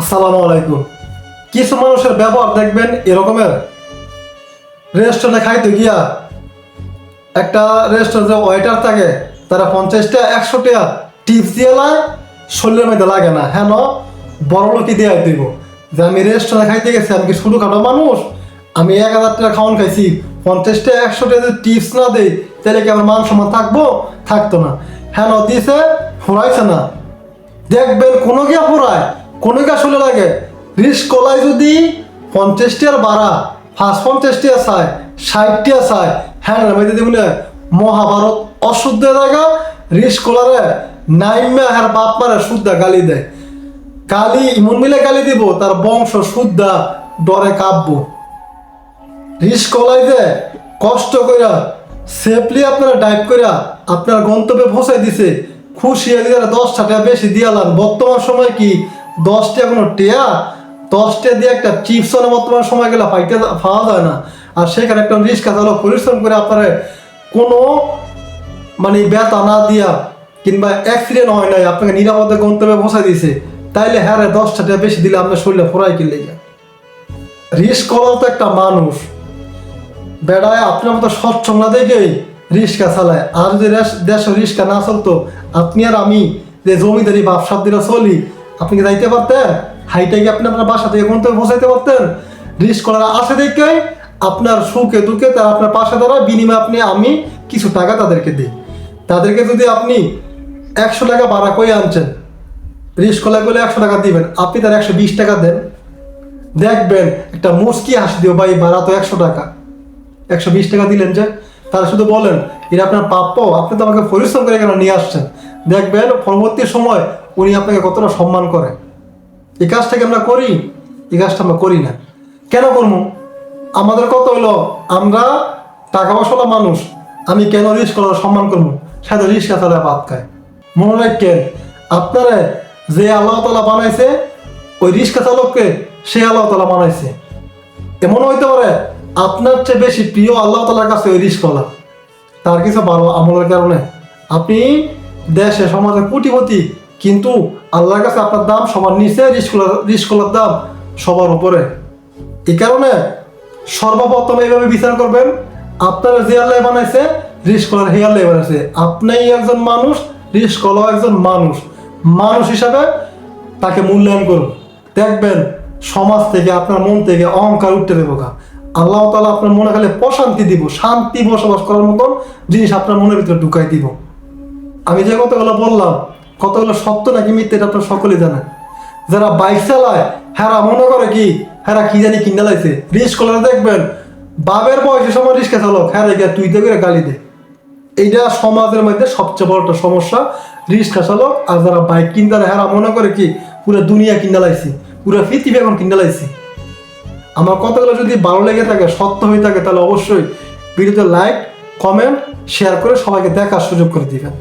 আসসালামু আলাইকুম। কিছু মানুষের ব্যবহার দেখবেন এরকমের, রেস্টুরেন্টে খাইতে গিয়া একটা রেস্টুরেন্টে ওয়েটার থাকে, তারা 50 টাকা 100 টাকা টিপস দিয়ে লায়, শরীরের মধ্যে লাগে না, হ্যাঁ বড় লোকই দিয়ে দিব যে আমি রেস্টুরেন্টে খাইতে গেছি, আমি কি ছোটোখাটো মানুষ, আমি 1000 টাকা খাওয়ান খাইছি, 50 টাকা 100 টাকা যদি টিপস না দেই তাহলে কি আমার মান সম্মান থাকবো? থাকতো না। হ্যাঁ দিছে, ফুরাইছে না, দেখবেন কোনো গিয়া ফুরায়, কোনো গিয়া শুনে লাগে। রিস্ক কলাই যদি 50 টাকার বাড়া, ফার্স্ট 50 টাকা চায়, 60 টাকা চায়, হ্যাঁ আমি যদি বলে মহাভারত অশুদ্ধ জায়গা, রিস্ক কলারে নাইমা হ্যাঁ বাপ মারে শুদ্ধা গালি দেয়, গালি ইমন মিলে গালি দিব, তার বংশ শুদ্ধা ডরে কাঁপব। রিস্ক কলাই যে কষ্ট কইরা সেফলি আপনারা ডাইভ কইরা আপনার গন্তব্যে পৌঁছাই দিছে, খুশি হয়ে গেলে 10 টাকা বেশি দিয়ালাম। বর্তমান সময় কি 10 টাকা কোনো টেয়া, 10 টাকা দিয়ে একটা চিপস না বর্তমান সময় গেলে পাওয়া যায় না। আর সেখানে একটা রিস্কা চালক পরিশ্রম করে আপনারা কোনো মানে ব্যথা না দিয়া কিংবা অ্যাক্সিডেন্ট হয় নাই, আপনাকে নিরাপদে গন্তব্যে পৌঁছাই দিছে, তাইলে হ্যাঁ 10 টাকা বেশি দিলে আপনার শরীরে ফোরাই কিনলে যায়। রিস্ক করাও তো একটা মানুষ, বেড়ায় আপনার মতো সচ্ছল না দেখেই রিক্সা চালায়। আর যদি দেশ রিক্সা না চলতো, আপনি আর আমি যে জমিদারি ব্যবসা দিলে চলি, আপনি কি যাইতে পারতেন? হাইটে গিয়ে আপনি আপনার বাসা থেকে কোনটা পৌঁছাইতে পারতেন? রিস্ক করার আসে দেখে আপনার সুখে দুঃখে তারা আপনার পাশে দাঁড়ায়, বিনিময়ে আপনি আমি কিছু টাকা তাদেরকে দিই। তাদেরকে যদি আপনি 100 টাকা ভাড়া করে আনছেন, রিস্ক কলা করলে 100 টাকা দিবেন, আপনি তার 120 টাকা দেন, দেখবেন একটা মুচকি হাসি দিও, ভাই ভাড়া তো 100 টাকা, 120 টাকা দিলেন যে। তারা শুধু বলেন এটা আপনার প্রাপ্য, আপনি তো আমাকে পরিশ্রম করে কেন নিয়ে আসছেন। দেখবেন পরবর্তী সময় উনি আপনাকে কতটা সম্মান করে। এই কাজটাকে আমরা করি, এই কাজটা আমরা করি না। কেন করবো? আমাদের কত হইলো, আমরা টাকা পয়সাওয়ালা মানুষ, আমি কেন রিস্ক করার সম্মান করবো? সাথে রিস্কা চালা ভাত খায়। মনে রাখেন, আপনারা যে আল্লাহ তাআলা বানাইছে, ওই রিস্কা চালককে সে আল্লাহ তাআলা বানাইছে। এমন হইতে পারে আপনার চেয়ে বেশি প্রিয় আল্লাহ তাআলার কাছে ওই রিস্কওয়ালা, তার কিছু ভালো আমলের কারণে আপনি দেশে সমাজে কোটিপতি, কিন্তু আল্লাহর কাছে আপনার দাম সবার নিচে, রিস্কওয়ালার দাম সবার উপরে। এই কারণে সর্বপ্রথম এইভাবে বিচার করবেন, আপনার যে আল্লাহ বানাইছে, রিস্কওয়ালার হে আল্লাহ বানাইছে। আপনি একজন মানুষ, রিস্কওয়ালাও একজন মানুষ, মানুষ হিসাবে তাকে মূল্যায়ন করুন। দেখবেন সমাজ থেকে আপনার মন থেকে অহংকার উঠতে দেবো গা। আল্লাহ তাআলা আপনার মনে খালি প্রশান্তি দিব, শান্তি বসবাস করার মতন জিনিস আপনার মনের ভিতরে ঢুকাই দিব। আমি যে কথাগুলো বললাম, কতগুলো সত্য নাকি মিথ্যে এটা আপনার সকলেই জানেন। যারা বাইক চালায় হেরা মনে করে কি হেরা কি জানি কিনা লাইছে, রিস্ক করে দেখবেন বাবের বয়সের সময় রিস্কা চালক হ্যাঁ রেখে তুই তো করে গালি দে। এইটা সমাজের মধ্যে সবচেয়ে বড় একটা সমস্যা, রিস্কা চালক। আর যারা বাইক কিনতে হেরা মনে করে কি পুরো দুনিয়া কিনা লাইছি, পুরো পৃথিবী এখন কিনা লাইছি। আমার কথাগুলো যদি ভালো লেগে থাকে, সত্য হয়ে থাকে, তাহলে অবশ্যই ভিডিওতে লাইক, কমেন্ট, শেয়ার করে সবাইকে দেখার সুযোগ করে দিবেন।